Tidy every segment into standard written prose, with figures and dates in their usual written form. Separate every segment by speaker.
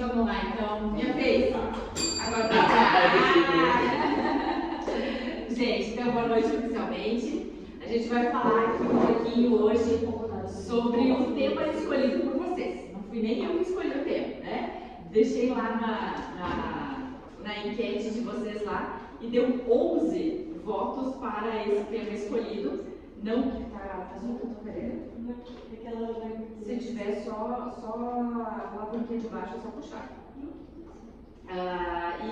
Speaker 1: vamos lá então. Minha vez. Agora pra Gente, então boa noite oficialmente. A gente vai falar aqui um pouquinho hoje sobre o tema escolhido por vocês. Não fui nem eu que escolhi o tema, né? Deixei lá na enquete de vocês lá e deu 11 votos para esse tema escolhido. Não que tá azul que eu tô querendo. Se tiver só a alavanquinha de baixo, é só puxar.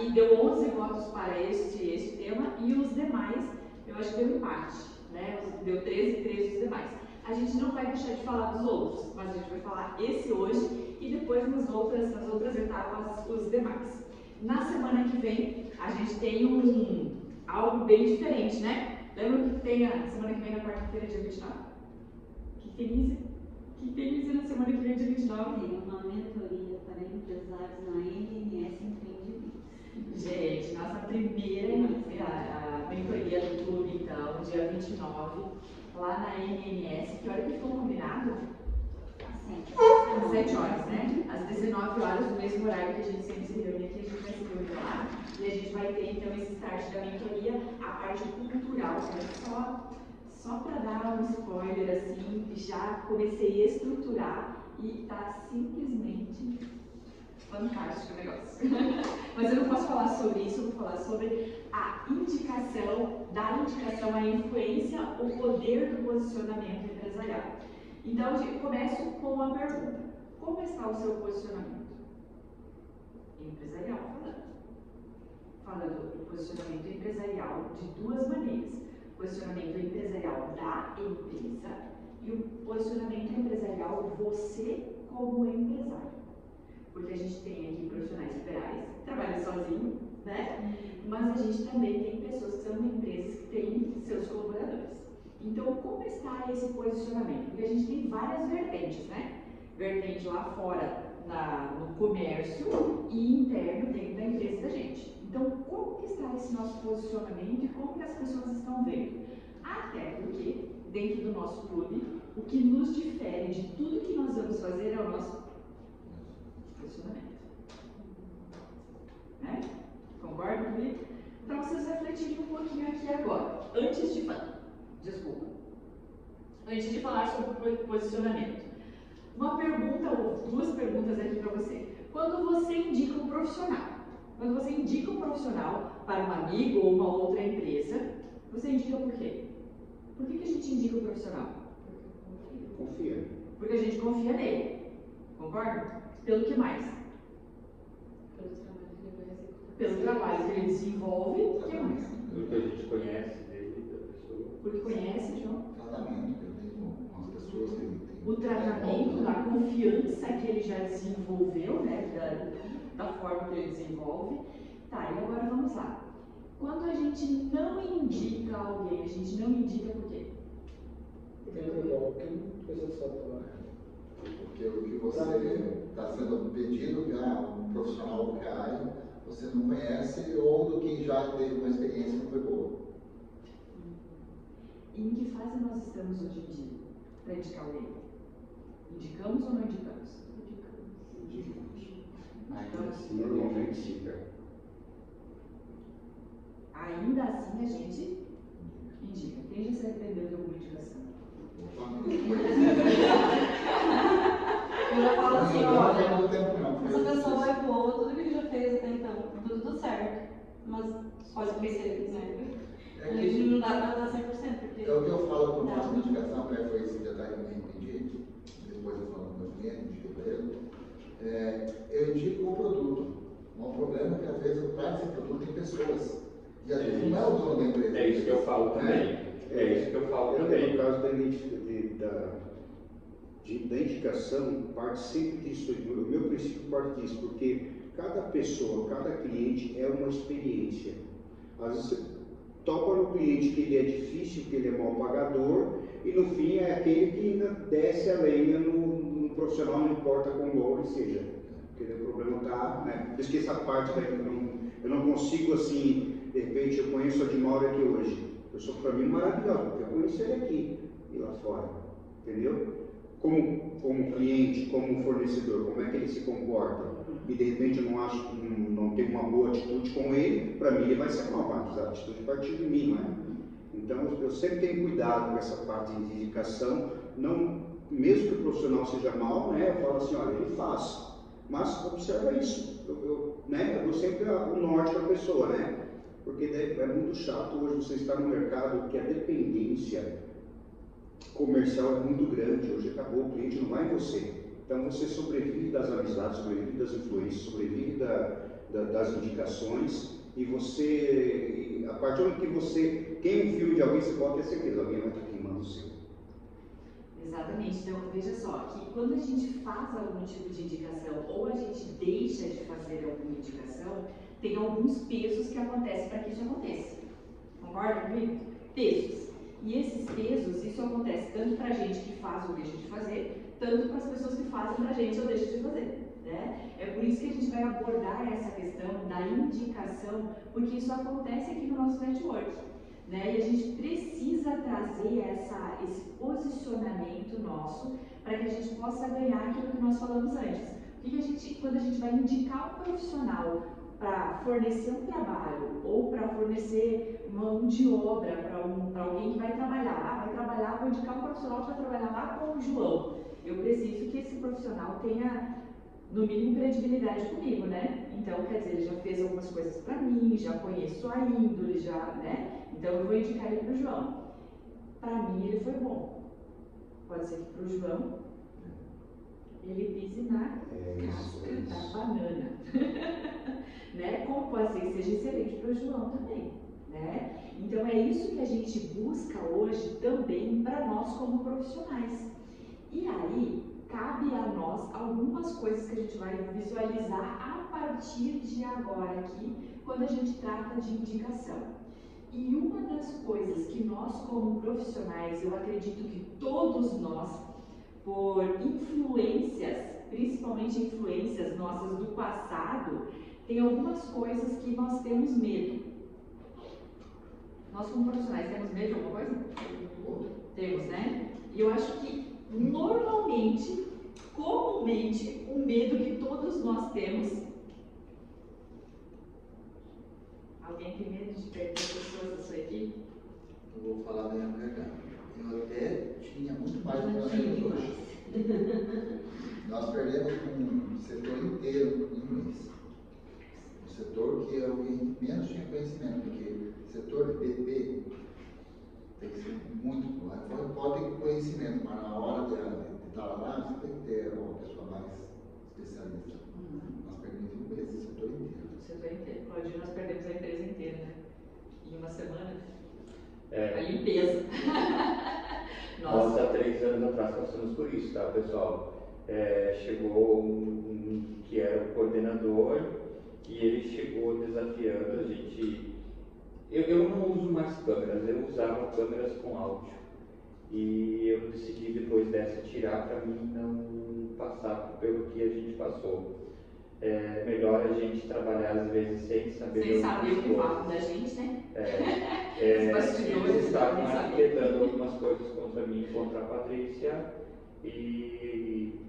Speaker 1: E deu 11 votos para este tema e os demais, eu acho que deu empate, né? Deu 13 e 13 os demais. A gente não vai deixar de falar dos outros, mas a gente vai falar esse hoje e depois nas outras etapas os demais. Na semana que vem, a gente tem algo bem diferente, né? Lembra que tem a semana que vem, na quarta-feira, dia 29? Que feliz na semana que vem, dia 29.
Speaker 2: Tem uma mentoria para empresários na NNS Empreendimento.
Speaker 1: Gente, nossa primeira mentoria do clube, então, dia 29, lá na NNS. Que hora que ficou combinado? Às 7 horas, né? Às 19 horas, no mesmo horário que a gente sempre se reúne aqui, a gente vai se reunir lá. E a gente vai ter, então, esse start da mentoria, a parte cultural, né? Só para dar um spoiler, assim, já comecei a estruturar e tá simplesmente fantástico o negócio. Mas eu não posso falar sobre isso, eu vou falar sobre a indicação, a influência, o poder do posicionamento empresarial. Então, eu começo com a pergunta: como está o seu posicionamento empresarial? Falando do posicionamento empresarial de duas maneiras: posicionamento empresarial da empresa e o posicionamento empresarial você como empresário. Porque a gente tem aqui profissionais liberais que trabalham sozinhos, né? Mas a gente também tem pessoas que são empresas que têm seus colaboradores. Então, como está esse posicionamento? Porque a gente tem várias vertentes, né? Vertente lá fora no comércio e interno dentro da empresa da gente. Então, como que está esse nosso posicionamento e como que as pessoas estão vendo? Até porque, dentro do nosso clube, o que nos difere de tudo que nós vamos fazer é o nosso posicionamento. Né? Concordam comigo? Então, vocês refletirem um pouquinho aqui agora. Antes de falar sobre posicionamento. Uma pergunta ou duas perguntas aqui para você. Quando você indica um profissional, para um amigo ou uma outra empresa, você indica por quê? Por que a gente indica o profissional?
Speaker 3: Confia.
Speaker 1: Porque a gente confia nele. Concorda? Pelo que mais? Pelo trabalho que ele desenvolve. O que mais?
Speaker 3: Pelo que a gente conhece dele, da pessoa.
Speaker 1: Porque conhece, João?
Speaker 4: Tratamento que eu tenho com as pessoas que ele tem.
Speaker 1: O tratamento, a confiança que ele já desenvolveu, né? Da forma que ele desenvolve. Tá, e agora vamos lá. Quando a gente não indica alguém, a gente não indica por quê?
Speaker 5: Porque não é igual, porque não precisa só falar.
Speaker 4: Porque o que você está sendo pedido, um profissional do que a área, você não conhece ou do que já teve uma experiência que não foi boa.
Speaker 1: E em que fase nós estamos hoje em dia para indicar alguém? Indicamos ou não indicamos?
Speaker 3: Normalmente indica.
Speaker 1: Ainda assim a gente indica. Quem já se arrependeu de alguma indicação?
Speaker 2: Eu já falo assim, olha, essa pessoa
Speaker 4: Não
Speaker 2: vai pôr tudo que ele já fez até então, tudo certo. Mas pode ser, né? A gente não dá pra dar 100%, porque...
Speaker 4: É o que eu falo quando faço uma indicação, foi esse detalhe que eu entendi, depois eu falo com o meu cliente, indico para ele. Eu indico o produto. O problema é que às vezes atrás desse produto tem pessoas. E às vezes não é o dono da empresa.
Speaker 3: É isso que eu falo também.
Speaker 5: No caso da indicação, parte sempre disso. O meu princípio parte disso, porque cada pessoa, cada cliente é uma experiência. Às vezes você topa no cliente que ele é difícil, que ele é mal pagador, e no fim é aquele que ainda desce a lenha no profissional, não importa quão bom ele seja. Porque o problema está, né? Por isso que essa parte eu não consigo assim, de repente eu conheço a Dimauro aqui hoje. Eu sou para mim maravilhoso, porque eu conheço ele aqui e lá fora, entendeu? Como cliente, como fornecedor, como é que ele se comporta? e de repente eu não acho, não tenho uma boa atitude com ele, para mim ele vai ser mal, mas a atitude partir de mim, não é? Então eu sempre tenho cuidado com essa parte de indicação, não, mesmo que o profissional seja mal, né, eu falo assim, olha, ele faz, mas observa isso, eu dou sempre o norte para a pessoa, né? Porque é muito chato hoje você estar no mercado que a dependência comercial é muito grande, hoje acabou, o cliente não vai em você. Então você sobrevive das amizades, sobrevive das influências, sobrevive das indicações, e você, a partir do momento que você queima um fio de alguém, você pode ter certeza, alguém vai estar queimando o seu.
Speaker 1: Exatamente, então veja só, que quando a gente faz algum tipo de indicação ou a gente deixa de fazer alguma indicação, tem alguns pesos que acontecem para que isso aconteça. Concorda comigo? Pesos. E esses pesos, isso acontece tanto para a gente que faz ou deixa de fazer, tanto para as pessoas que fazem para a gente ou deixam de fazer. Né? É por isso que a gente vai abordar essa questão da indicação, porque isso acontece aqui no nosso network. Né? E a gente precisa trazer esse posicionamento nosso para que a gente possa ganhar aquilo que nós falamos antes. Quando a gente vai indicar um profissional para fornecer um trabalho ou para fornecer uma mão de obra para alguém que vai trabalhar, vou indicar um profissional que vai trabalhar lá com o João. Eu preciso que esse profissional tenha, no mínimo, credibilidade comigo, né? Então, quer dizer, ele já fez algumas coisas para mim, já conheço a índole, né? Então, eu vou indicar ele para o João. Para mim, ele foi bom. Pode ser que para o João, ele pise na casca da banana. Né? Como pode ser que seja excelente para o João também. Né? Então, é isso que a gente busca hoje também para nós como profissionais. E aí, cabe a nós algumas coisas que a gente vai visualizar a partir de agora aqui, quando a gente trata de indicação. E uma das coisas que nós, como profissionais, eu acredito que todos nós, por influências, principalmente influências nossas do passado, tem algumas coisas que nós temos medo. Nós, como profissionais, temos medo de alguma coisa? Temos, né? E eu acho que, normalmente, comumente, o medo que todos nós temos. Alguém tem medo de perder pessoas da sua equipe?
Speaker 4: Eu vou falar da minha verdade. Eu até tinha muito mais do que nós temos hoje. Nós perdemos um setor inteiro em um mês. Um setor que é o que menos tinha conhecimento, porque o setor de PP tem que ser muito bom. Pode ter conhecimento, mas na hora de estar lá, você tem que ter uma pessoa mais especialista. Nós perdemos um mês esse setor inteiro.
Speaker 1: O setor inteiro. Hoje nós perdemos a empresa inteira, né? Em uma semana.
Speaker 3: É.
Speaker 1: A limpeza.
Speaker 3: Nós, há 3 anos atrás, passamos por isso, tá, pessoal? Chegou um que era o coordenador e ele chegou desafiando a gente. Eu não uso mais câmeras, eu usava câmeras com áudio. E eu decidi, depois dessa, tirar para mim não passar pelo que a gente passou. É melhor a gente trabalhar, às vezes, sem saber
Speaker 1: o que falam da gente, né?
Speaker 3: Eles estavam arquitetando algumas coisas contra mim, contra a Patrícia, e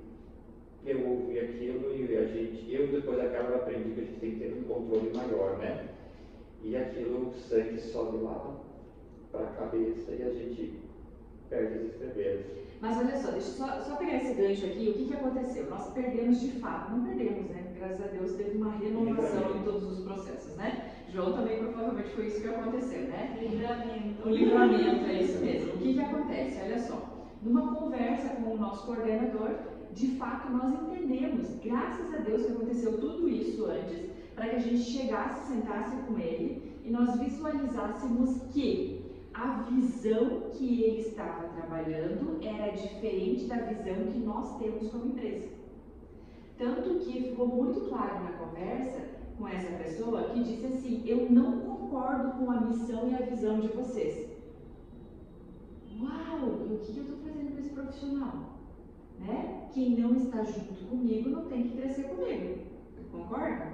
Speaker 3: eu ouvi aquilo e eu depois daquela aprendi que a gente tem que ter um controle maior, né? E aquilo, o sangue sobe lá para a cabeça e a gente perde as estribeiras.
Speaker 1: Mas olha só, deixa eu só pegar esse gancho aqui. O que aconteceu? Nós perdemos de fato, não perdemos, né? Graças a Deus teve uma renovação em todos os processos, né? João também provavelmente foi isso que aconteceu, né?
Speaker 2: Livramento.
Speaker 1: O livramento, é isso mesmo. O que acontece? Olha só, numa conversa com o nosso coordenador, de fato nós entendemos, graças a Deus que aconteceu tudo isso antes, para que a gente chegasse, sentasse com ele e nós visualizássemos que a visão que ele estava trabalhando era diferente da visão que nós temos como empresa. Tanto que ficou muito claro na conversa com essa pessoa que disse assim: eu não concordo com a missão e a visão de vocês. Uau, e o que eu estou fazendo com esse profissional? Né? Quem não está junto comigo não tem que crescer comigo. Concorda?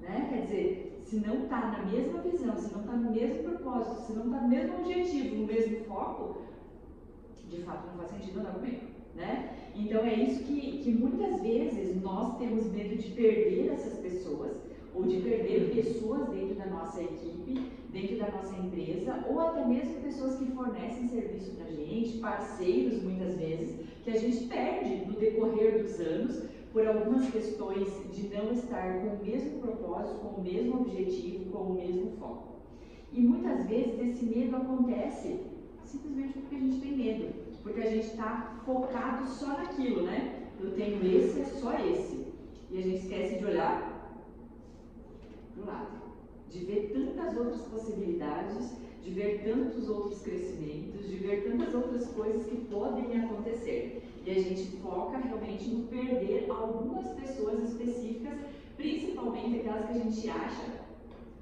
Speaker 1: Né? Quer dizer, se não está na mesma visão, se não está no mesmo propósito, se não está no mesmo objetivo, no mesmo foco, de fato não faz sentido andar comigo. né? Então é isso que muitas vezes nós temos medo de perder essas pessoas, ou de perder pessoas dentro da nossa equipe, dentro da nossa empresa, ou até mesmo pessoas que fornecem serviço para a gente, parceiros muitas vezes, que a gente perde no decorrer dos anos por algumas questões de não estar com o mesmo propósito, com o mesmo objetivo, com o mesmo foco. E muitas vezes esse medo acontece simplesmente porque a gente tem medo, porque a gente está focado só naquilo, né? Eu tenho esse, é só esse. E a gente esquece de olhar pro lado, de ver tantas outras possibilidades, de ver tantos outros crescimentos, de ver tantas outras coisas que podem acontecer. E a gente foca realmente em perder algumas pessoas específicas, principalmente aquelas que a gente acha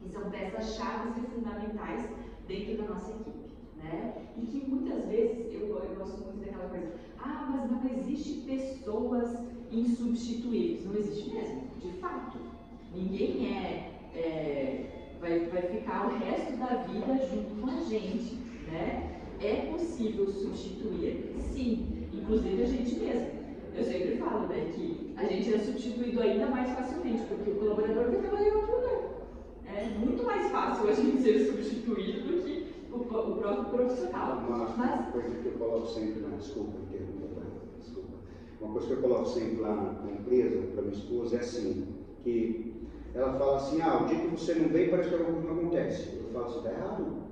Speaker 1: que são peças-chave e fundamentais dentro da nossa equipe, né? E que muitas vezes, eu gosto muito daquela coisa, mas não existe pessoas insubstituíveis. Não existe mesmo, de fato. Ninguém vai ficar o resto da vida junto com a gente, né? É possível substituir, sim, inclusive a gente mesmo. Eu sempre falo, né, que a gente é substituído ainda mais facilmente, porque o colaborador vai trabalhar em outro lugar. É muito mais fácil a gente ser substituído do que o próprio profissional.
Speaker 5: Uma coisa que eu coloco sempre na uma coisa que eu coloco sempre lá na empresa, para minha esposa, é assim, que ela fala assim, o dia que você não vem, parece que alguma coisa não acontece. Eu falo assim, está errado.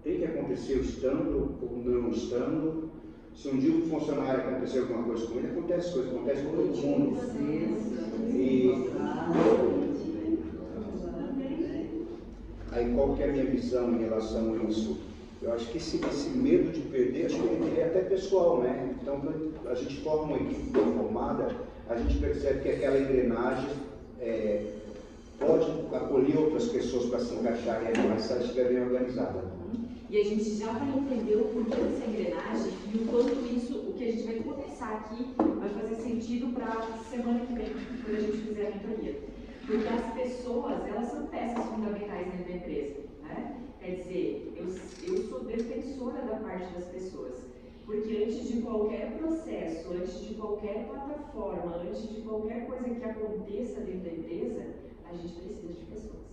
Speaker 5: Tem que acontecer estando ou não estando. Se um dia o funcionário acontecer alguma coisa com ele, acontece com todo mundo. Aí qual que é a minha visão em relação a isso? Eu acho que esse medo de perder, acho que ele é até pessoal, né? Então, quando a gente forma uma equipe bem formada, a gente percebe que aquela engrenagem pode acolher outras pessoas para se encaixarem ali, mas se ela estiver bem organizada.
Speaker 1: E a gente já vai entender o porquê dessa engrenagem e o quanto isso, o que a gente vai começar aqui, vai fazer sentido para a semana que vem, quando a gente fizer a mentoria. Porque as pessoas, elas são peças fundamentais dentro da empresa, né? Quer dizer, eu sou defensora da parte das pessoas, porque antes de qualquer processo, antes de qualquer plataforma, antes de qualquer coisa que aconteça dentro da empresa, a gente precisa de pessoas,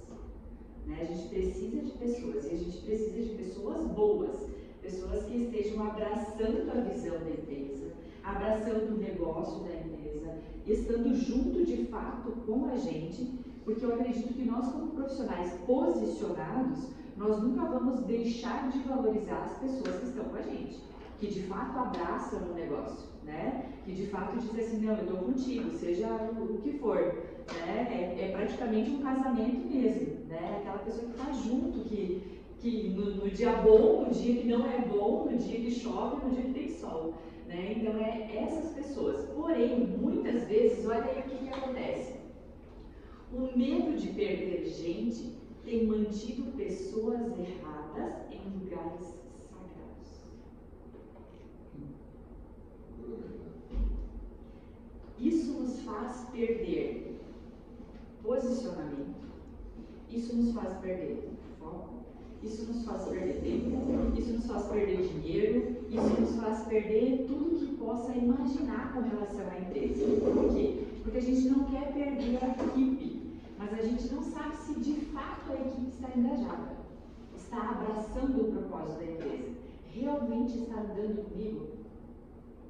Speaker 1: né? A gente precisa de pessoas, e a gente precisa de pessoas boas, pessoas que estejam abraçando a visão da empresa, abraçando o negócio da empresa, estando junto de fato com a gente, porque eu acredito que nós, como profissionais posicionados, nós nunca vamos deixar de valorizar as pessoas que estão com a gente, que de fato abraçam o negócio, né? Que de fato dizem assim, não, eu estou contigo, seja o que for, né? É praticamente um casamento mesmo, né? Aquela pessoa que está junto, que no dia bom, no dia que não é bom, no dia que chove, no dia que tem sol, né? Então essas pessoas. Porém, muitas vezes, olha aí o que acontece. O medo de perder gente tem mantido pessoas erradas em lugares sagrados. Isso nos faz perder posicionamento, isso nos faz perder foco, isso nos faz perder tempo, isso nos faz perder dinheiro, isso nos faz perder tudo que possa imaginar com relação à empresa. Por quê? Porque a gente não quer perder a equipe, mas a gente não sabe se de fato a equipe está engajada, está abraçando o propósito da empresa, realmente está andando comigo.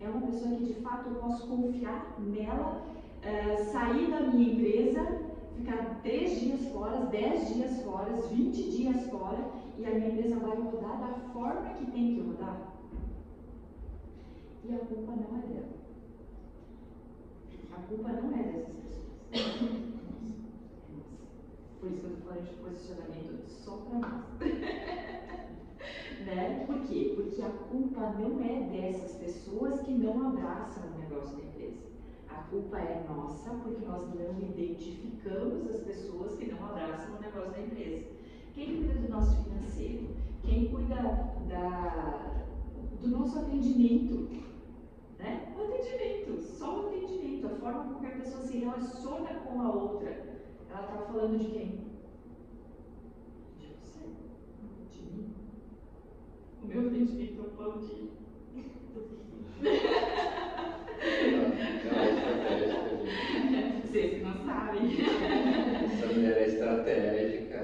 Speaker 1: É uma pessoa que de fato eu posso confiar nela, sair da minha empresa, ficar 3 dias fora, 10 dias fora, 20 dias fora, e a minha empresa vai rodar da forma que tem que rodar. E a culpa não é dela. A culpa não é dessas pessoas. Por isso que eu estou falando de posicionamento só para nós. Né? Por quê? Porque a culpa não é dessas pessoas que não abraçam o negócio da empresa. A culpa é nossa porque nós não identificamos as pessoas que não abraçam o negócio da empresa. Quem cuida do nosso financeiro? Quem cuida do nosso atendimento? Né? O atendimento, só o atendimento, a forma como a pessoa se relaciona com a outra. Ela está falando de quem? De você? De mim? O meu atendimento é um plano de
Speaker 3: Não é estratégica, gente.
Speaker 1: Vocês que não sabem.
Speaker 3: Essa mulher é estratégica.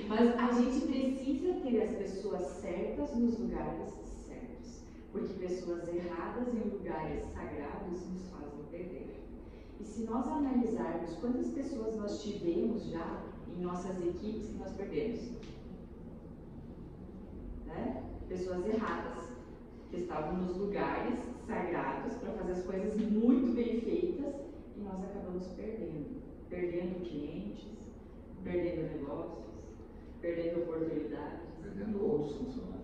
Speaker 1: Mas a gente precisa ter as pessoas certas nos lugares certos. Porque pessoas erradas em lugares sagrados nos fazem perder. E se nós analisarmos quantas pessoas nós tivemos já em nossas equipes que nós perdemos, né? Pessoas erradas, que estavam nos lugares sagrados para fazer as coisas muito bem feitas e nós acabamos perdendo. Perdendo clientes, perdendo negócios, perdendo oportunidades.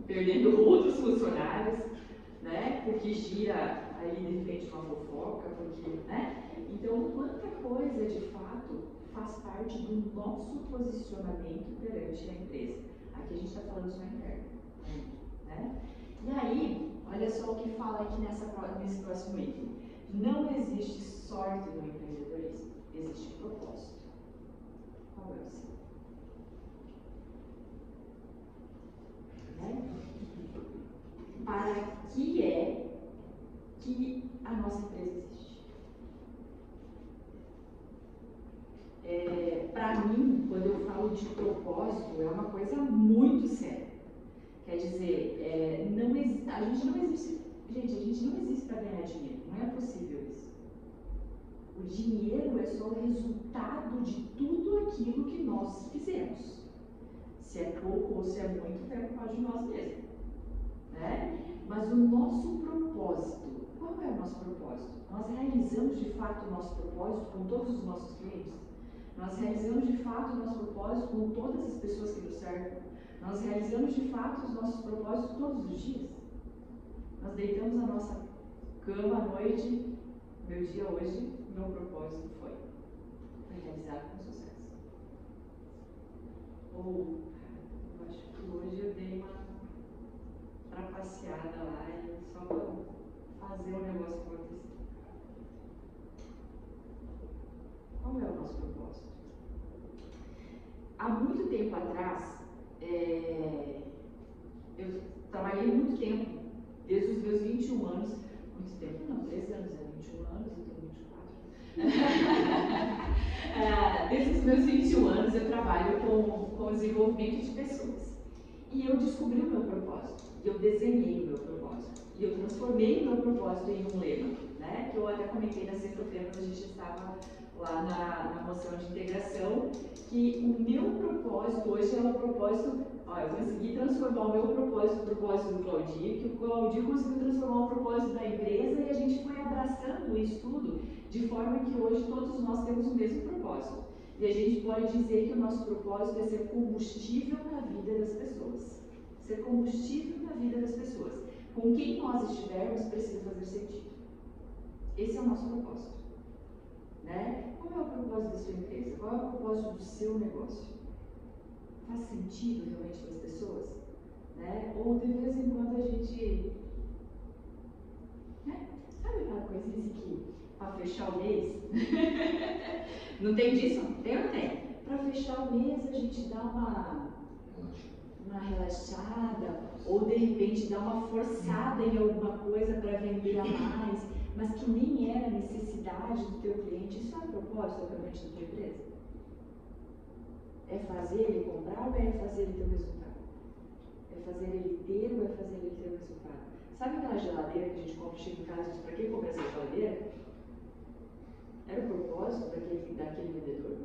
Speaker 1: Perdendo outros funcionários, né? Porque gira ali de frente uma fofoca, porque, né? Então, quanta coisa de fato faz parte do nosso posicionamento perante a empresa. Aqui a gente está falando só interno, né? E aí, olha só o que fala aqui nesse próximo item. Não existe sorte no empreendedorismo, existe propósito. Qual é o seu? Né? Para que é que a nossa empresa existe? Para mim, quando eu falo de propósito, é uma coisa muito séria. Quer dizer, a gente não existe para ganhar dinheiro, não é possível isso. O dinheiro é só o resultado de tudo aquilo que nós fizemos. Se é pouco ou se é muito, é por causa de nós mesmos. Né? Mas o nosso propósito, qual é o nosso propósito? Nós realizamos de fato o nosso propósito com todos os nossos clientes? Nós realizamos de fato o nosso propósito com todas as pessoas que nos cercam? Nós realizamos de fato os nossos propósitos todos os dias? Nós deitamos a nossa cama à noite, meu dia hoje, meu propósito foi realizado com sucesso. Ou, eu acho que hoje eu dei uma trapaceada lá e só para fazer o negócio acontecer. Qual é o nosso propósito? Há muito tempo atrás, eu trabalhei muito tempo, desde os meus 21 anos, muito tempo não, 3 anos, 21 anos, eu tenho 24. Desde os meus 21 anos eu trabalho com desenvolvimento de pessoas. E eu descobri o meu propósito, eu desenhei o meu propósito, e eu transformei o meu propósito em um lema, né? Que eu até comentei na sexta-feira quando a gente estava lá na moção de integração, que o meu propósito hoje é um propósito, eu consegui transformar o meu propósito no propósito do Claudio, que o Claudio conseguiu transformar o propósito da empresa e a gente foi abraçando isso tudo de forma que hoje todos nós temos o mesmo propósito. E a gente pode dizer que o nosso propósito é ser combustível na vida das pessoas. Ser combustível na vida das pessoas. Com quem nós estivermos precisa fazer sentido. Esse é o nosso propósito. Né? Qual é o propósito da sua empresa? Qual é o propósito do seu negócio? Faz sentido realmente para as pessoas? Né? Ou de vez em quando a gente... Né? Sabe aquela coisinha que para fechar o mês? Não tem disso? Tem ou não tem? Para fechar o mês a gente dá uma relaxada, ou de repente dá uma forçada em alguma coisa para vender a mais, mas que nem era necessidade do teu cliente. Isso é propósito realmente da tua empresa? É fazer ele comprar ou é fazer ele ter o resultado? É fazer ele ter ou é fazer ele ter o resultado? Sabe aquela geladeira que a gente compra, chega em casa e diz, para que comprar essa geladeira? Era o propósito daquele vendedor?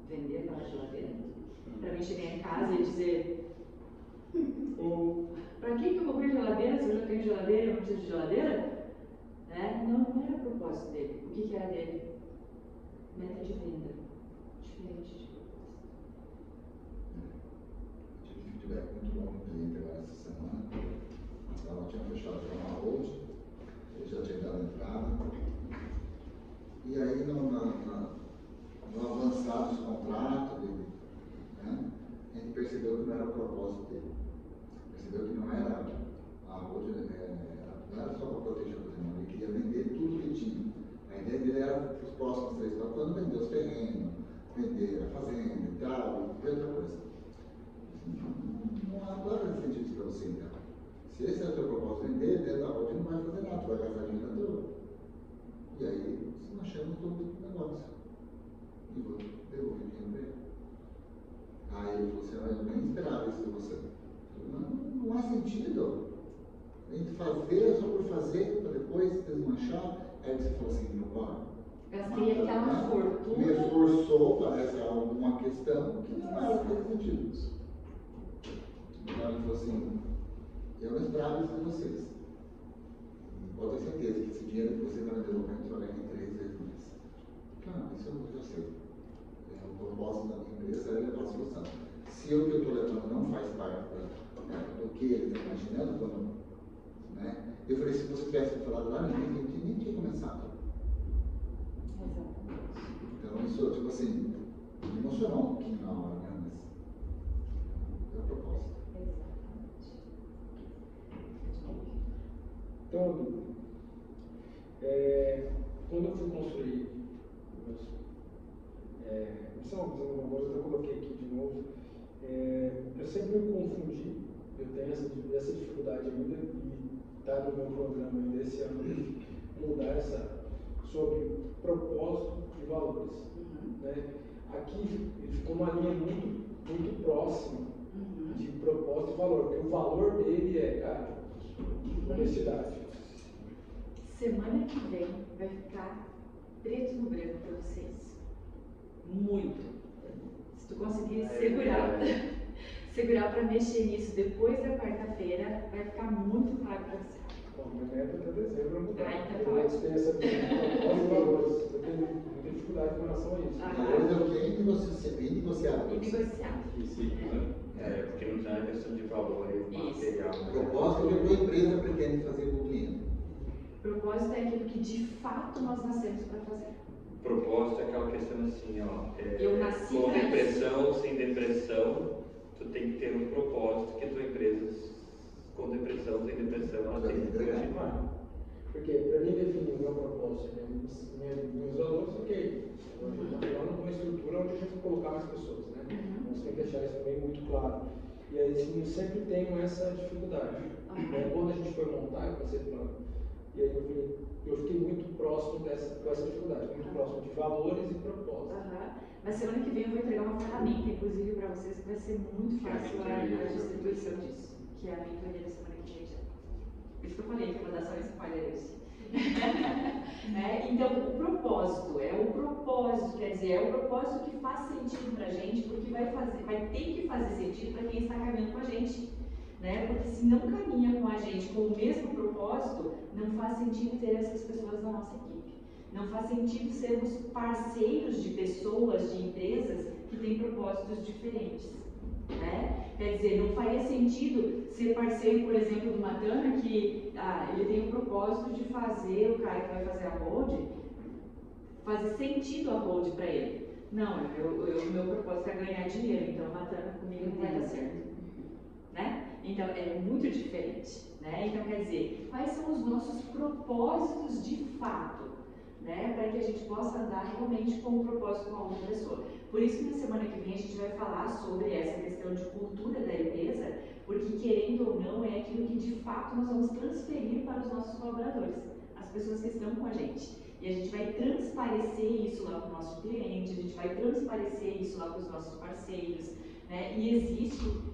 Speaker 1: Vender aquela geladeira? Para mim chegar em casa e dizer, para que eu comprei geladeira se eu já tenho geladeira e eu não preciso de geladeira? Né? Não era o propósito dele. O que era dele? Meta de venda. Diferente de propósito.
Speaker 4: Tive um feedback muito bom com o cliente agora essa semana. Ela tinha fechado já uma hold, ele já tinha dado entrada. E aí, no avançar dos contratos, né, a gente percebeu que não era o propósito dele. Percebeu que não era a hold, não era só para proteger o patrimônio, ele queria vender tudo que tinha. A ideia dele era os próximos 3, 4 anos vender os terrenos, vender a fazenda e tal, e outra coisa. Não agora eu defendi isso para você então. Se esse é o teu propósito vender, dentro da volta não vai fazer nada, tu vai gastar dinheiro na tua. E aí, nós achamos todo o negócio. E vou devolver dinheiro pra ele. Aí ele falou assim, eu nem esperava isso de você. Não há sentido. A gente fazer só por fazer, para depois desmanchar. Aí você falou assim, meu pai.
Speaker 1: Gastei aquela fortuna.
Speaker 4: Me esforçou para essa alguma questão que não era faz sentido. Então ele falou assim, eu não esperava isso de vocês. Pode ter certeza que esse dinheiro que você vai me devolver, você vai ganhar em 3 vezes mais. Não, isso eu já sei. O propósito da minha empresa é levar a solução. Se o que eu estou levando não faz parte do que ele está imaginando, quando, né? Eu falei, se você tivesse falado lá, nem tinha começado. Então isso, tipo assim, me emocionou um pouquinho na hora, né? Mas é a proposta.
Speaker 6: Então, quando eu fui construir missão, agora eu coloquei aqui de novo, eu sempre me confundi, eu tenho essa dificuldade ainda, e está no meu programa ainda esse ano, mudar sobre propósito e valores. Né? Aqui ele ficou uma linha muito próxima de propósito e valor, porque o valor dele é, cara, honestidade.
Speaker 1: Semana que vem vai ficar preto no branco para vocês. Muito. Se tu conseguir segurar para mexer nisso depois da quarta-feira, vai ficar muito claro para você.
Speaker 6: Bom, minha meta até dezembro é mudar.
Speaker 1: Então
Speaker 6: Eu tenho essa propósito e valores. Eu tenho muita dificuldade com relação a isso.
Speaker 4: Valores é o que é inegociável.
Speaker 1: Inegociável.
Speaker 3: Porque não tem a questão de valor material.
Speaker 4: O propósito que a tua empresa pretende fazer com o cliente.
Speaker 1: Propósito é aquilo que de fato nós nascemos para fazer.
Speaker 3: Propósito é aquela questão assim, ó.
Speaker 1: Eu nasci
Speaker 3: com
Speaker 1: pra
Speaker 3: depressão, sem depressão, tu tem que ter um propósito que a tua empresa, com depressão, sem depressão, ela tem que continuar.
Speaker 6: Porque para mim definir o meu propósito, meus valores, ok. A gente está falando de uma estrutura onde a gente vai colocar mais pessoas, né? Então você tem que deixar isso também muito claro. E aí eu sempre tenho essa dificuldade. Quando a gente foi montar, eu passei plano. E aí eu fiquei muito próximo com essa dificuldade, muito próximo de valores e propósitos.
Speaker 1: Na semana que vem eu vou entregar uma ferramenta, inclusive, para vocês, que vai ser muito fácil a distribuição disso, que é a mentoria da semana que vem já. Por isso que eu falei que eu vou dar só esse spoiler hoje. Então, o propósito, quer dizer, é o propósito que faz sentido para a gente, porque vai ter que fazer sentido para quem está caminhando com a gente. Né? Porque se não caminha com a gente com o mesmo propósito, não faz sentido ter essas pessoas na nossa equipe. Não faz sentido sermos parceiros de pessoas, de empresas que têm propósitos diferentes. Né? Quer dizer, não faria sentido ser parceiro, por exemplo, do Matana, que ele tem o propósito de fazer o cara que vai fazer a hold, fazer sentido a hold para ele. Não, o meu propósito é ganhar dinheiro, então Matana comigo não vai dar certo. Né? Então, é muito diferente, né? Então, quer dizer, quais são os nossos propósitos de fato, né? Para que a gente possa andar realmente com o propósito com a outra pessoa. Por isso que na semana que vem a gente vai falar sobre essa questão de cultura da empresa, porque querendo ou não, é aquilo que de fato nós vamos transferir para os nossos colaboradores, as pessoas que estão com a gente. E a gente vai transparecer isso lá para o nosso cliente, a gente vai transparecer isso lá para os nossos parceiros, né? E existe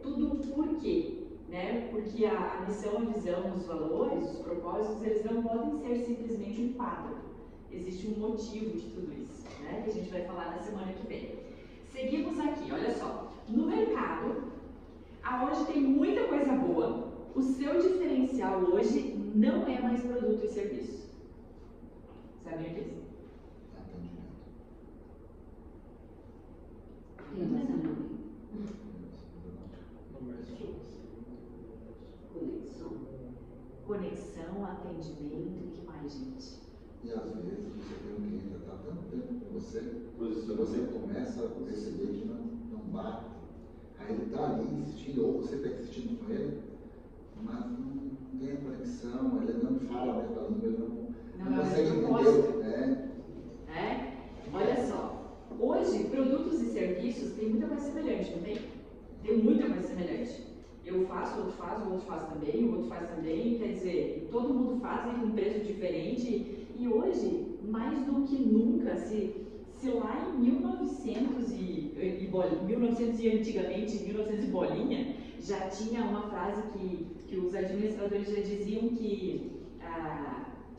Speaker 1: tudo por quê? Né? Porque a missão, a visão, os valores, os propósitos, eles não podem ser simplesmente um quadro. Existe um motivo de tudo isso, né? Que a gente vai falar na semana que vem. Seguimos aqui, olha só. No mercado, aonde tem muita coisa boa, o seu diferencial hoje não é mais produto e serviço. Sabia disso? Conexão, atendimento, que mais, gente?
Speaker 4: E às vezes você tem um cliente que está tanto tempo com você, que você começa a perceber que não bate. Aí ele está ali insistindo, ou você está insistindo com ele, mas não tem a conexão, ele não fala a mesma língua, ele não consegue entender.
Speaker 1: Olha só, hoje produtos e serviços tem muita coisa semelhante, não tem? Tem muita coisa semelhante. Eu faço, o outro faz, o outro faz também, o outro faz também, quer dizer, todo mundo faz com um preço diferente. E hoje, mais do que nunca, se lá em 1900 e antigamente, 1900 e bolinha, já tinha uma frase que os administradores já diziam que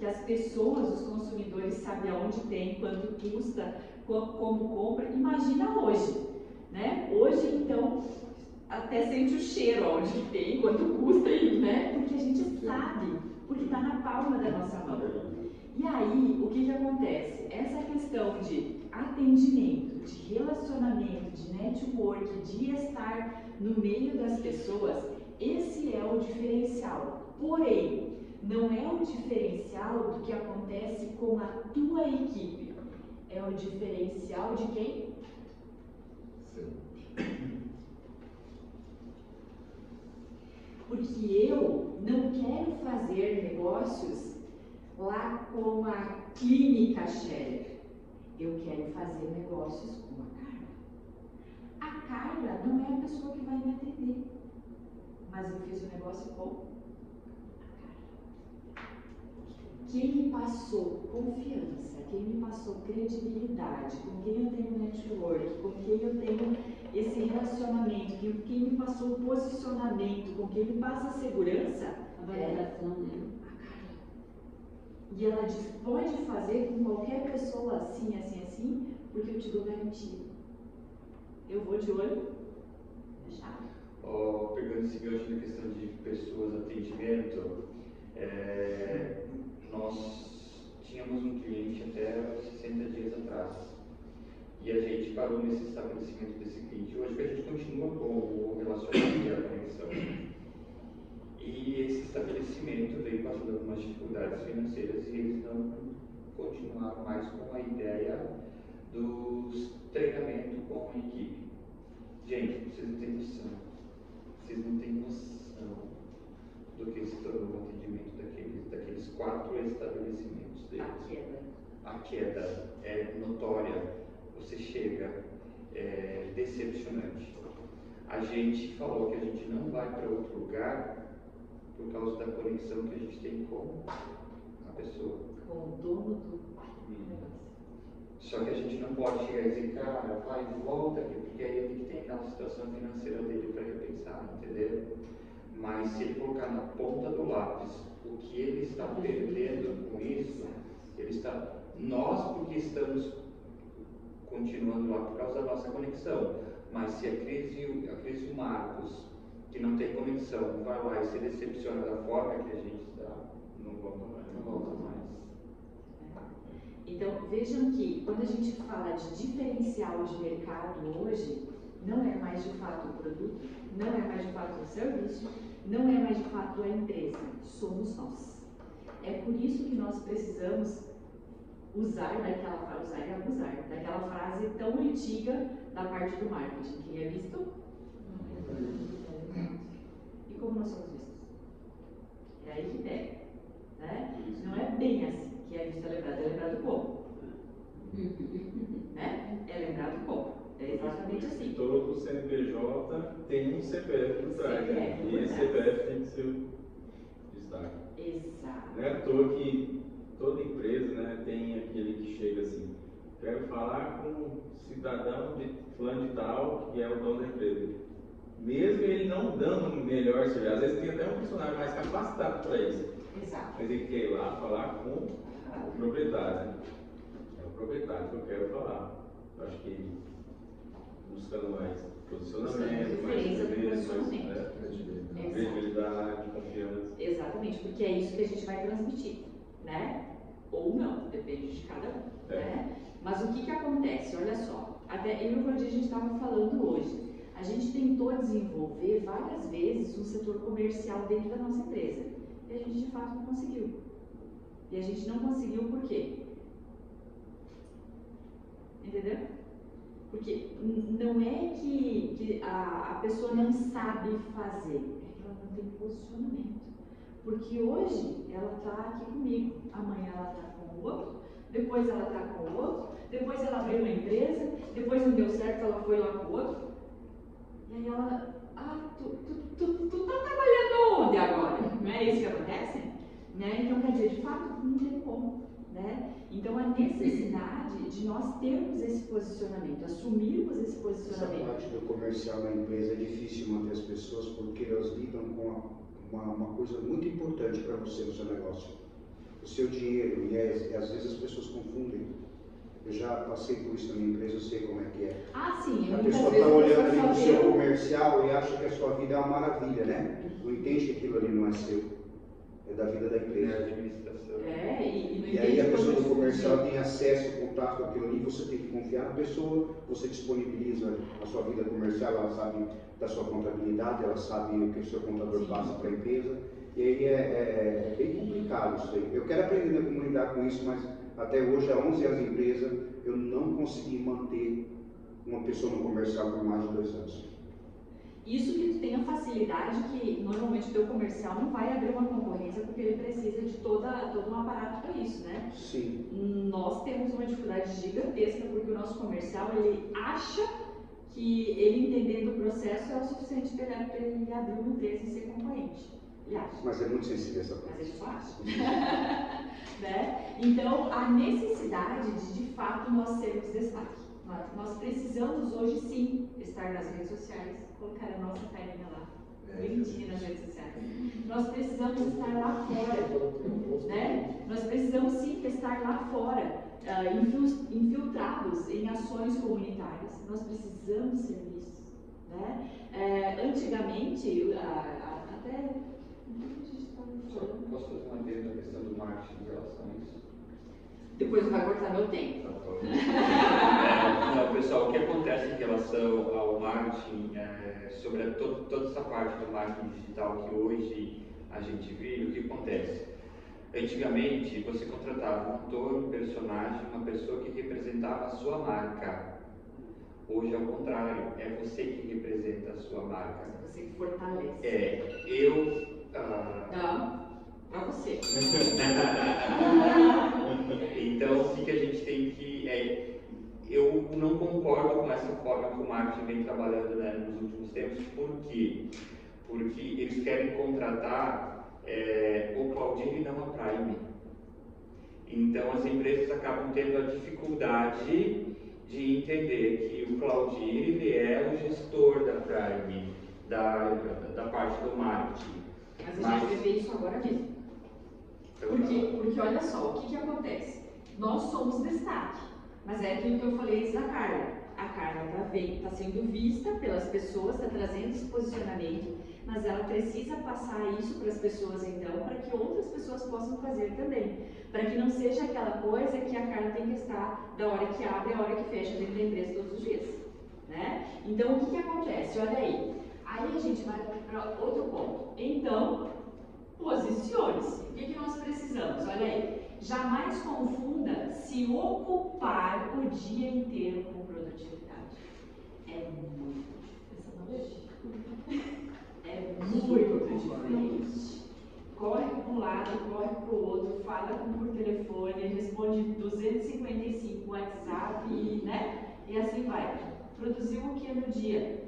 Speaker 1: as pessoas, os consumidores, sabem aonde tem, quanto custa, como compra. Imagina hoje, né? Hoje, então, até sente o cheiro onde que tem, quanto custa, né? Porque a gente sabe, porque está na palma da nossa mão. E aí, o que acontece? Essa questão de atendimento, de relacionamento, de network, de estar no meio das pessoas, esse é o diferencial. Porém, não é o diferencial do que acontece com a tua equipe. É o diferencial de quem?
Speaker 4: Sim.
Speaker 1: Porque eu não quero fazer negócios lá com a Clínica Scherer. Eu quero fazer negócios com a Carla. A Carla não é a pessoa que vai me atender, mas eu fiz o negócio com a Carla. Quem me passou confiança, quem me passou credibilidade, com quem eu tenho network, com quem eu tenho esse relacionamento, quem me passou o posicionamento, com quem me passa a segurança,
Speaker 2: A validação, né?
Speaker 1: a Carla. E ela diz, pode fazer com qualquer pessoa assim, assim, assim, porque eu te dou garantia. Eu vou de olho fechado.
Speaker 3: Pegando esse gancho na questão de pessoas, atendimento, nós tínhamos um cliente até 60 dias atrás e a gente parou nesse estabelecimento desse cliente. Hoje a gente continua com o relacionamento e a conexão. E esse estabelecimento veio passando algumas dificuldades financeiras e eles não continuaram mais com a ideia dos treinamentos com a equipe. Gente, vocês não têm noção. Vocês não têm noção do que se tornou o atendimento daqueles 4 estabelecimentos deles. A queda é notória. Você chega, é decepcionante. A gente falou que a gente não vai para outro lugar por causa da conexão que a gente tem com a pessoa.
Speaker 1: Com o dono do negócio.
Speaker 3: Só que a gente não pode chegar e dizer, cara, vai, volta aqui, porque aí ele tem aquela situação financeira dele para repensar, entendeu? Mas se ele colocar na ponta do lápis o que ele está perdendo com isso, ele está. Nós, porque estamos continuando lá por causa da nossa conexão, mas se a crise Marcos, que não tem conexão, vai lá e se decepciona da forma que a gente está, não volta mais.
Speaker 1: Então, vejam que quando a gente fala de diferencial de mercado hoje, não é mais de fato o produto, não é mais de fato o serviço, não é mais de fato a empresa, somos nós. É por isso que nós precisamos usar e abusar daquela frase tão antiga da parte do marketing. Quem é visto? E como nós somos vistos? É aí que pega, né? Não é bem assim que é visto, é lembrado como? Né? É lembrado como? É exatamente assim.
Speaker 7: Todo CNPJ tem um CPF por trás, né?
Speaker 1: CPF
Speaker 7: E esse CPF tem que ser o destaque.
Speaker 1: Exato.
Speaker 7: Não é à toa que toda empresa, né, tem aquele que chega assim, quero falar com um cidadão de fulano de tal, que é o dono da empresa. Mesmo ele não dando o melhor serviço, às vezes tem até um funcionário mais capacitado para isso.
Speaker 1: Exato.
Speaker 7: Mas ele quer ir lá falar com o proprietário, né? É o proprietário que eu quero falar. Eu acho que buscando mais posicionamento, mais serviço, mais credibilidade, confiança.
Speaker 1: Exatamente, porque é isso que a gente vai transmitir, né? Ou não, depende de cada um, né? Mas o que acontece? Olha só, até eu e o Claudio a gente estava falando hoje, a gente tentou desenvolver várias vezes um setor comercial dentro da nossa empresa e a gente de fato não conseguiu. E a gente não conseguiu por quê? Entendeu? Porque não é que a pessoa não sabe fazer, é que ela não tem posicionamento. Porque hoje ela está aqui comigo, amanhã ela está com o outro, depois ela está com o outro, depois ela abriu uma empresa, depois não deu certo, ela foi lá com o outro. E aí ela, tu tá trabalhando onde agora? Não é isso que acontece? Né? Então, quer dizer, de fato, não tem como. Né? Então, a necessidade de nós termos esse posicionamento, assumirmos esse
Speaker 5: Essa
Speaker 1: posicionamento.
Speaker 5: parte do comercial na empresa é difícil manter as pessoas porque elas lidam com uma coisa muito importante para você no seu negócio. O seu dinheiro, e às vezes as pessoas confundem. Eu já passei por isso na minha empresa, eu sei como é que é.
Speaker 1: Ah, sim.
Speaker 5: A
Speaker 1: Muitas
Speaker 5: pessoa
Speaker 1: vezes
Speaker 5: está olhando
Speaker 1: a
Speaker 5: ali
Speaker 1: pessoa
Speaker 5: no
Speaker 1: só
Speaker 5: seu
Speaker 1: vê
Speaker 5: comercial e acha que a sua vida é uma maravilha, né? Não entende que aquilo ali não é seu. É da vida da
Speaker 3: É a
Speaker 5: empresa.
Speaker 3: administração.
Speaker 1: e não
Speaker 5: E aí a
Speaker 1: entende
Speaker 5: pessoa do
Speaker 1: quando
Speaker 5: comercial tem acesso, contato com aquilo ali, você tem que confiar na pessoa, você disponibiliza a sua vida comercial, ela sabe da sua contabilidade, ela sabe o que o seu contador
Speaker 1: Sim.
Speaker 5: passa para a empresa, e aí é bem complicado isso aí. Eu quero aprender como lidar com isso, mas até hoje, há 11 anos de empresa, eu não consegui manter uma pessoa no comercial por mais de 2 anos.
Speaker 1: Isso que tu tem a facilidade que normalmente o teu comercial não vai abrir uma concorrência porque ele precisa de todo um aparato para isso, né?
Speaker 5: Sim.
Speaker 1: Nós temos uma dificuldade gigantesca porque o nosso comercial, ele acha que ele entendendo o processo é o suficiente para ele abrir uma empresa e ser concorrente. Ele acha.
Speaker 5: Mas é muito sensível essa
Speaker 1: Mas
Speaker 5: coisa.
Speaker 1: ele só acha. Né? Então, a necessidade de fato, nós sermos destaque. Nós precisamos hoje, sim, estar nas redes sociais, colocar a nossa carinha lá, bonitinha nas redes sociais. Nós precisamos estar lá fora, né? Nós precisamos, sim, estar lá fora, infiltrados em ações comunitárias. Nós precisamos ser vistos, né? Antigamente, até...
Speaker 3: Posso fazer uma vez na questão do marketing em relação a isso?
Speaker 1: Depois vai cortar meu tempo.
Speaker 3: Não, pessoal, o que acontece em relação ao marketing, sobre toda essa parte do marketing digital que hoje a gente vive, o que acontece? Antigamente, você contratava um ator, um personagem, uma pessoa que representava a sua marca. Hoje é o contrário, é você que representa a sua marca.
Speaker 1: Você que fortalece.
Speaker 3: Não,
Speaker 1: para você.
Speaker 3: Então, o que a gente tem que... eu não concordo com essa forma que o marketing vem trabalhando, né, nos últimos tempos. Por quê? Porque eles querem contratar o Claudir e não a Prime. Então, as empresas acabam tendo a dificuldade de entender que o Claudir ele é o gestor da Prime, da parte do marketing.
Speaker 1: Mas a gente vai ver isso agora mesmo. Porque olha só, o que acontece? Nós somos destaque, mas é aquilo que eu falei antes da Carla. A Carla está sendo vista pelas pessoas, está trazendo esse posicionamento, mas ela precisa passar isso para as pessoas então, para que outras pessoas possam fazer também. Para que não seja aquela coisa que a Carla tem que estar da hora que abre à hora que fecha dentro da empresa todos os dias. Né? Então, o que acontece? Olha aí. Aí a gente vai para outro ponto. Então, posicione-se. O que nós precisamos? Olha aí. Jamais confunda se ocupar o dia inteiro com produtividade. É muito diferente. É muito diferente. Corre para um lado, corre para o outro, fala por telefone, responde 255 WhatsApp, né? E assim vai. Produziu o que no dia?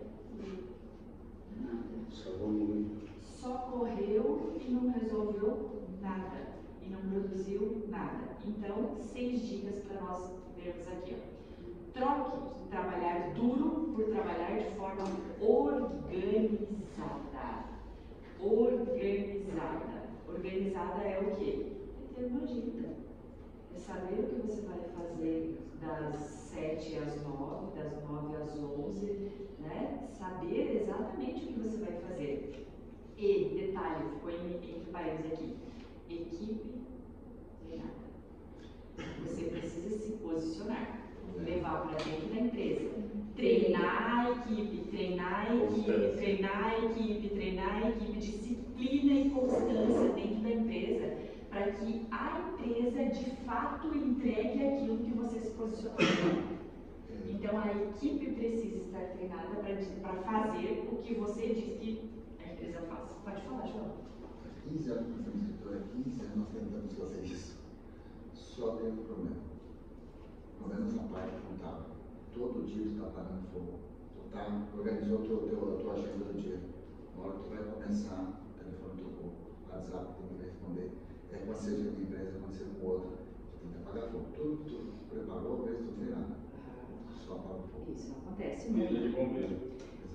Speaker 1: Só correu e não resolveu nada. E não produziu nada. Então, 6 dicas para nós vermos aqui. Ó. Troque trabalhar duro por trabalhar de forma organizada. Organizada. Organizada é o quê? É ter uma agenda. É saber o que você vai fazer das 7 às 9, das 9 às 11, né? Saber exatamente o que você vai fazer. E, detalhe, ficou entre parênteses aqui, equipe treinada. Você precisa se posicionar, levar para dentro da empresa, treinar a equipe, treinar a equipe, treinar a equipe, treinar a equipe, disciplina e constância dentro da empresa, para que a empresa de fato entregue aquilo que você se posicionou. Então a equipe precisa estar treinada para fazer o que você diz que a empresa faz. Pode falar, João.
Speaker 4: 15 anos que nós temos escritório, 15 anos nós tentamos fazer isso. Só tem um problema. Pelo menos na parte contábil. Todo dia você está parando fogo. Tu organizou a tua agenda do dia. Na hora que tu vai começar, o telefone tocou, o WhatsApp tem que responder. Quando seja de empresa, quando seja com outra, tu tem que apagar fogo. Tudo preparou, às vezes tu não fez nada. Só apaga o fogo.
Speaker 1: Isso acontece
Speaker 7: Filha de
Speaker 1: muito.
Speaker 7: bombeiro.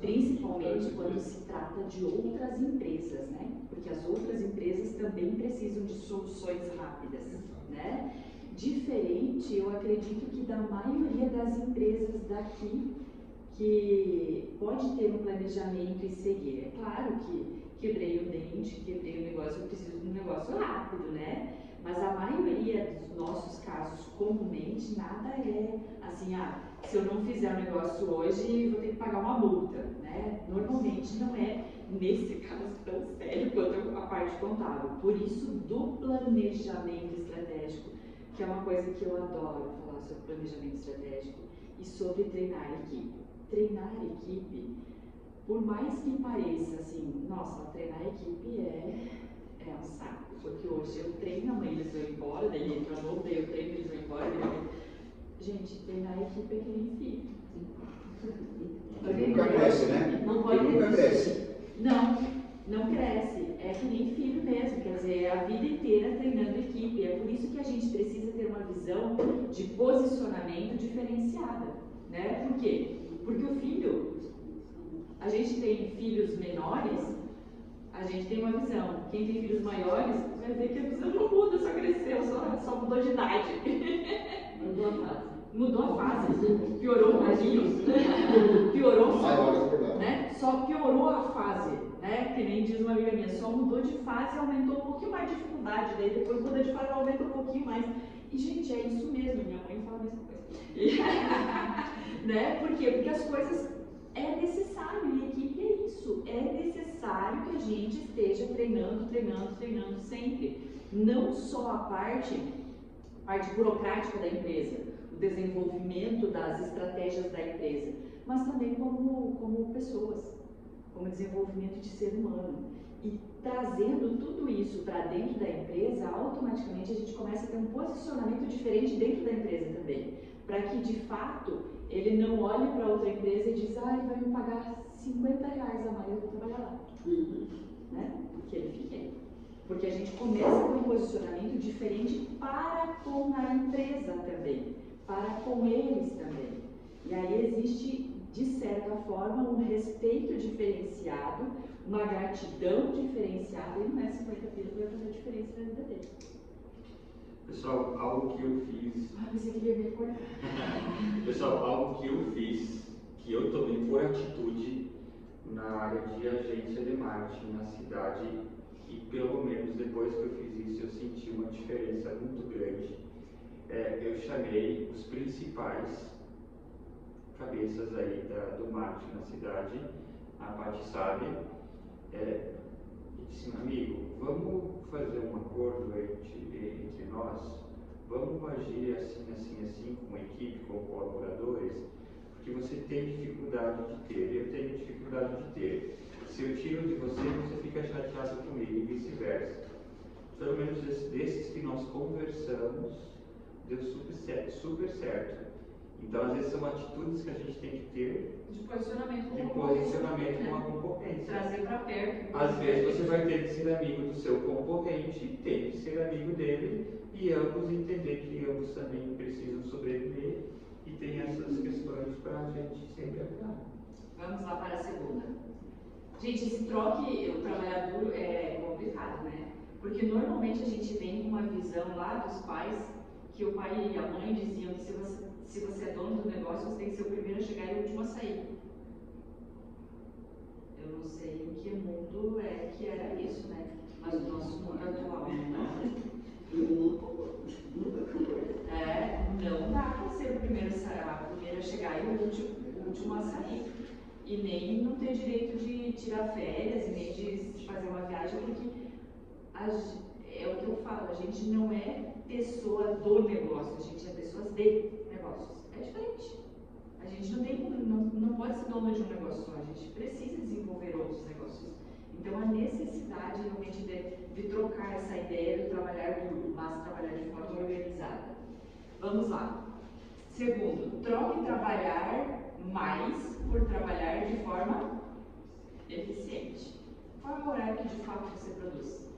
Speaker 1: Principalmente quando se trata de outras empresas, né? Porque as outras empresas também precisam de soluções rápidas, né? Diferente, eu acredito que da maioria das empresas daqui que pode ter um planejamento e seguir. É claro que quebrei o dente, quebrei o negócio, eu preciso de um negócio rápido, né? Mas a maioria dos nossos casos, comumente, nada é assim, se eu não fizer o negócio hoje, vou ter que pagar uma multa, né? Normalmente não é, nesse caso, tão sério quanto a parte contábil. Por isso, do planejamento estratégico, que é uma coisa que eu adoro falar sobre planejamento estratégico e sobre treinar a equipe. Treinar a equipe, por mais que pareça assim, nossa, treinar a equipe é um saco. Porque hoje eu treino, amanhã eles vão embora, daí entra novo, daí eu treino, eles vão embora. Gente, treinar a equipe é que nem filho.
Speaker 5: Nunca cresce, né?
Speaker 1: Não pode
Speaker 5: nunca cresce.
Speaker 1: Não cresce. É que nem filho mesmo, quer dizer, é a vida inteira treinando equipe. É por isso que a gente precisa ter uma visão de posicionamento diferenciada, né? Por quê? Porque o filho, a gente tem filhos menores, a gente tem uma visão. Quem tem filhos maiores vai ver que a visão não muda, só cresceu, só mudou de idade. Mudou a fase. Piorou um pouquinho. Piorou só, né? Só piorou a fase, né? Que nem diz uma amiga minha, só mudou de fase e aumentou um pouquinho mais de dificuldade. Daí depois muda de fase e aumenta um pouquinho mais. E, gente, é isso mesmo. Minha mãe fala a mesma coisa. Né? Por quê? Porque as coisas é necessário, e equipe é isso, é necessário que a gente esteja treinando sempre. Não só a parte burocrática da empresa, o desenvolvimento das estratégias da empresa, mas também como pessoas, como desenvolvimento de ser humano. E trazendo tudo isso para dentro da empresa, automaticamente a gente começa a ter um posicionamento diferente dentro da empresa também, para que de fato ele não olhe para outra empresa e diz, vai me pagar R$50 a mais, eu vou trabalhar lá. Né? Que ele fique aí. Porque a gente começa a ter um posicionamento diferente para com a empresa também, para com eles também. E aí existe, de certa forma, um respeito diferenciado, uma gratidão diferenciada, e não é 50 pilas que vai fazer diferença na vida dele.
Speaker 3: Pessoal, algo que eu fiz.
Speaker 1: Você queria me acordar.
Speaker 3: Pessoal, algo que eu fiz, que eu tomei por atitude na área de agência de marketing na cidade, e pelo menos depois que eu fiz isso eu senti uma diferença muito grande. Eu chamei os principais cabeças aí do marketing na cidade, a Paty sabe, e disse, amigo, vamos fazer um acordo entre nós, vamos agir assim, com a equipe, com colaboradores, porque você tem dificuldade de ter, eu tenho dificuldade de ter. Se eu tiro de você, você fica chateado comigo e vice-versa. Pelo menos desses que nós conversamos, deu super certo. Então, às vezes, são atitudes que a gente tem que ter
Speaker 1: de posicionamento
Speaker 3: com a concorrência.
Speaker 1: Trazer para perto.
Speaker 3: Às vezes, você vai ter que ser amigo do seu concorrente, tem que ser amigo dele, e ambos entender que ambos também precisam sobreviver, e tem essas questões para a gente sempre ajudar.
Speaker 1: Vamos lá para a segunda. Gente, esse troque, o trabalhar duro é complicado, né? Porque normalmente a gente vem com uma visão lá dos pais, que o pai e a mãe diziam que se você é dono do negócio, você tem que ser o primeiro a chegar e o último a sair. Eu não sei em que mundo que era isso, né? Mas o nosso mundo atual, né? Não dá para ser a primeira a chegar e o último a sair. E nem não ter direito de tirar férias, e nem de fazer uma viagem, porque é o que eu falo, a gente não é pessoa do negócio, a gente é pessoas de negócios. É diferente. A gente não pode ser dono de um negócio só, a gente precisa desenvolver outros negócios. Então a necessidade realmente de trocar essa ideia do trabalhar duro, mas trabalhar de forma organizada. Vamos lá. Segundo, troque trabalhar mais por trabalhar de forma eficiente. Qual é o horário que de fato você produz?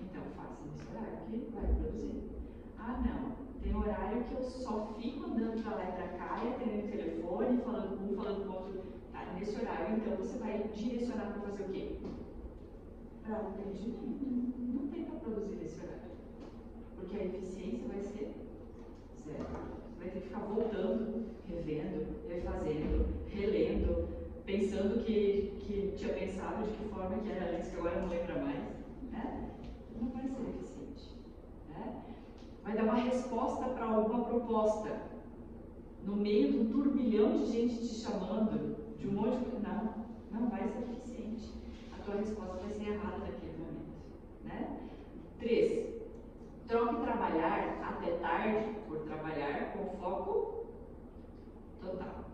Speaker 1: Então, faça nesse horário que vai produzir. Ah, não. Tem horário que eu só fico andando pra lá e pra cá, e atendendo o telefone, falando com um, falando com o outro. Tá, nesse horário, então, você vai direcionar para fazer o quê? Para atendimento. Não tem para produzir nesse horário. Porque a eficiência vai ser zero. Você vai ter que ficar voltando, revendo, refazendo, relendo, pensando que tinha pensado de que forma que era antes, que agora não lembra mais. Né? Não vai ser eficiente. Né? Vai dar uma resposta para alguma proposta. No meio de um turbilhão de gente te chamando, de um monte de... Não vai ser eficiente. A tua resposta vai ser errada naquele momento. Né? 3. Troque trabalhar até tarde por trabalhar com foco total.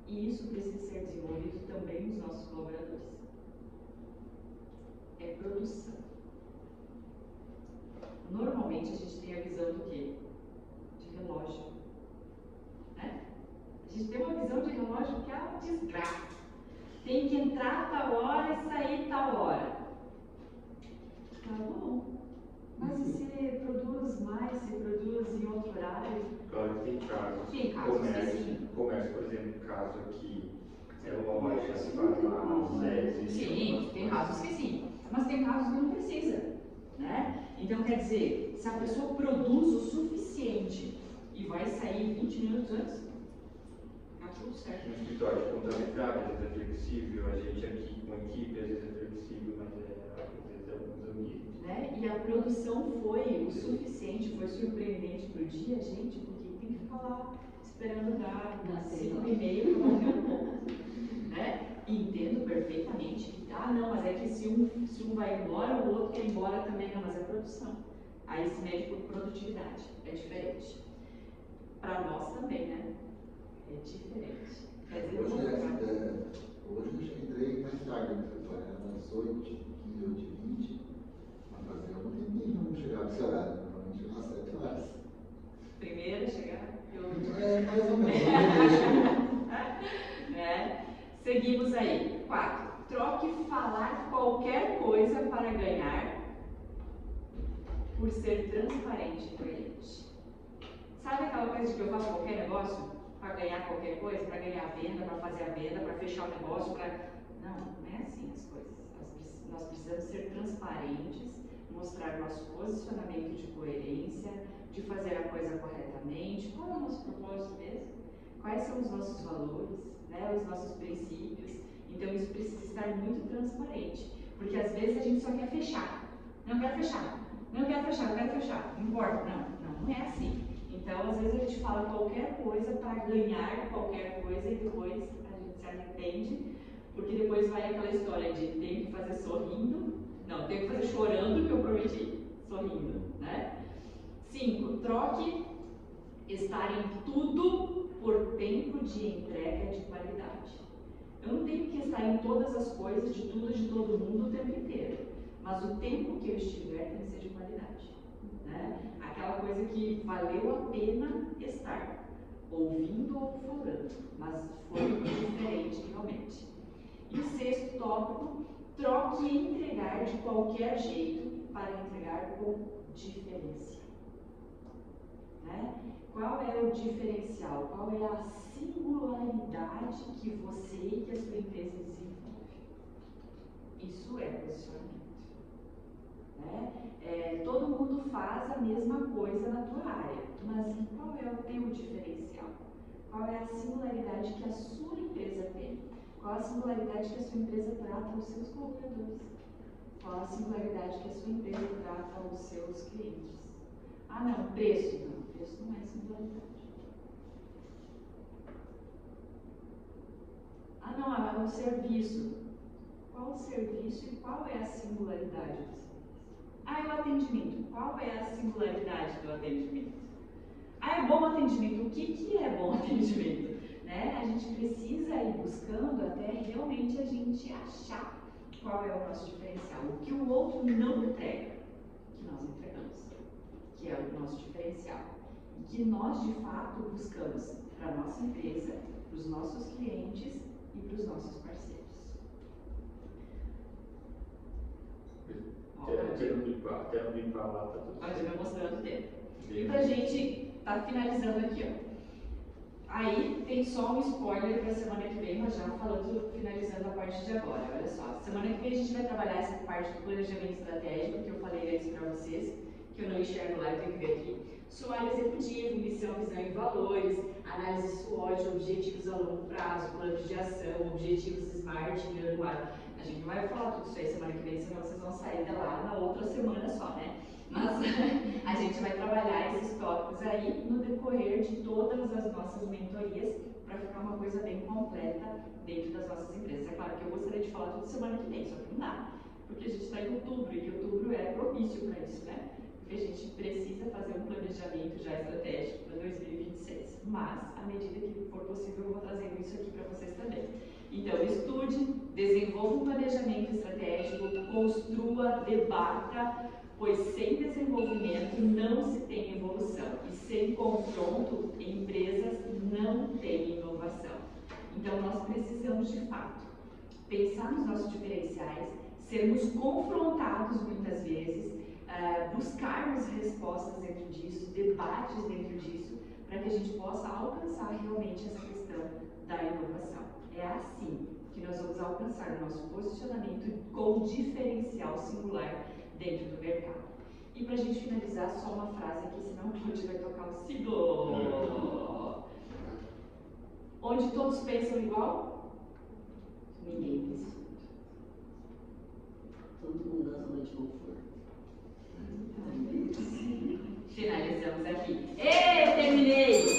Speaker 1: E isso precisa ser desenvolvido também nos nossos colaboradores. É produção. Normalmente a gente tem a visão do quê? De relógio. Né? A gente tem uma visão de relógio que é uma desgraça. Tem que entrar tal hora e sair tal hora. Tá bom. Mas e se produz mais, se produz em outro horário?
Speaker 3: Claro que tem casos.
Speaker 1: Tem casos,
Speaker 3: comércio, por exemplo, caso aqui, lojas, farmácias.
Speaker 1: Sim, tem casos que sim. Mas tem casos que não precisa. Né? Então, quer dizer, se a pessoa produz o suficiente e vai sair 20 minutos antes, tá tudo certo.
Speaker 3: No escritório de contabilidade, às vezes é flexível, a gente aqui com a equipe, às vezes é flexível, mas às vezes é alguns amigos.
Speaker 1: Né? E a produção foi o suficiente, foi surpreendente pro dia, gente, porque tem que ficar lá esperando dar 5h30 para bater um ponto. Né? E entendo perfeitamente que, não, mas é que se um vai embora, o outro quer ir embora também, não, mas é produção. Aí se mede por produtividade, é diferente. Para nós também, né? É diferente. Quer dizer,
Speaker 4: hoje eu já entrei mais tarde no escritório, era às 8h15, 8h20, mas fazia um tempinho não chegava esse horário, normalmente chegava às 7 horas.
Speaker 1: Primeiro chegar,
Speaker 4: Mais ou menos.
Speaker 1: Né? Seguimos aí. 4. Troque falar qualquer coisa para ganhar por ser transparente e coerente. Sabe aquela coisa de que eu faço qualquer negócio para ganhar qualquer coisa, para ganhar a venda, para fazer a venda, para fechar o negócio, para... Não é assim as coisas. Nós precisamos ser transparentes, mostrar nosso posicionamento de coerência, de fazer a coisa corretamente. Qual é o nosso propósito mesmo? Quais são os nossos valores, né? Os nossos princípios? Então isso precisa estar muito transparente, porque às vezes a gente só quer fechar. Não quero fechar, não quero fechar, não quero fechar. Não importa, não é assim. Então às vezes a gente fala qualquer coisa para ganhar qualquer coisa e depois a gente se arrepende, porque depois vai aquela história de tem que fazer sorrindo, não, tem que fazer chorando que eu prometi, sorrindo, né? 5. Troque estar em tudo por tempo de entrega de qualidade. Eu não tenho que estar em todas as coisas, de tudo, de todo mundo o tempo inteiro. Mas o tempo que eu estiver tem que ser de qualidade. Né? Aquela coisa que valeu a pena estar, ouvindo ou falando, mas foi diferente realmente. E o 6º tópico, troque entregar de qualquer jeito para entregar com diferença. Né? Qual é o diferencial? Qual é a singularidade que você e que a sua empresa desenvolve? Isso é posicionamento. Né? Todo mundo faz a mesma coisa na tua área, mas qual é o teu diferencial? Qual é a singularidade que a sua empresa tem? Qual a singularidade que a sua empresa trata os seus colaboradores? Qual a singularidade que a sua empresa trata os seus clientes? Ah, não, preço. Não, preço não é singularidade. Ah, não, é o serviço. Qual o serviço e qual é a singularidade do serviço? Ah, é o atendimento. Qual é a singularidade do atendimento? Ah, é bom atendimento. O que é bom atendimento? Né? A gente precisa ir buscando até realmente a gente achar qual é o nosso diferencial. O que o outro não entrega, que nós entregamos, que é o nosso diferencial. E que nós, de fato, buscamos para a nossa empresa, para os nossos clientes e para os nossos parceiros.
Speaker 3: Até eu vir pra lá, tá tudo
Speaker 1: Pode
Speaker 3: certo.
Speaker 1: ver mostrando o tempo. E pra gente tá finalizando aqui, ó. Aí tem só um spoiler para semana que vem, mas já falando, finalizando a parte de agora. Olha só, semana que vem a gente vai trabalhar essa parte do planejamento estratégico, que eu falei antes para vocês, que eu não enxergo lá, eu tenho que ver aqui. Sumário executivo, missão, visão e valores, análise SWOT, objetivos a longo prazo, planos de ação, objetivos SMART e anual. A gente não vai falar tudo isso aí semana que vem, senão vocês vão sair de lá na outra semana só, né? Mas a gente vai trabalhar esses tópicos aí no decorrer de todas as nossas mentorias para ficar uma coisa bem completa dentro das nossas empresas. É claro que eu gostaria de falar tudo semana que vem, só que não dá, porque a gente está em outubro e outubro é propício para isso, né? Porque a gente precisa fazer um planejamento já estratégico para 2026. Mas, à medida que for possível, eu vou trazendo isso aqui para vocês também. Então, estude, desenvolva um planejamento estratégico, construa, debata, pois sem desenvolvimento não se tem evolução e sem confronto, empresas não têm inovação. Então, nós precisamos, de fato, pensar nos nossos diferenciais, sermos confrontados muitas vezes, buscarmos respostas dentro disso, debates dentro disso, para que a gente possa alcançar realmente essa questão da inovação. É assim que nós vamos alcançar o nosso posicionamento com diferencial singular dentro do mercado. E para a gente finalizar, só uma frase aqui, senão o Claudio vai tocar um siglo. Onde todos pensam igual, ninguém pensa.
Speaker 2: Todo mundo na zona de conforto.
Speaker 1: Finalizamos aqui. Terminei!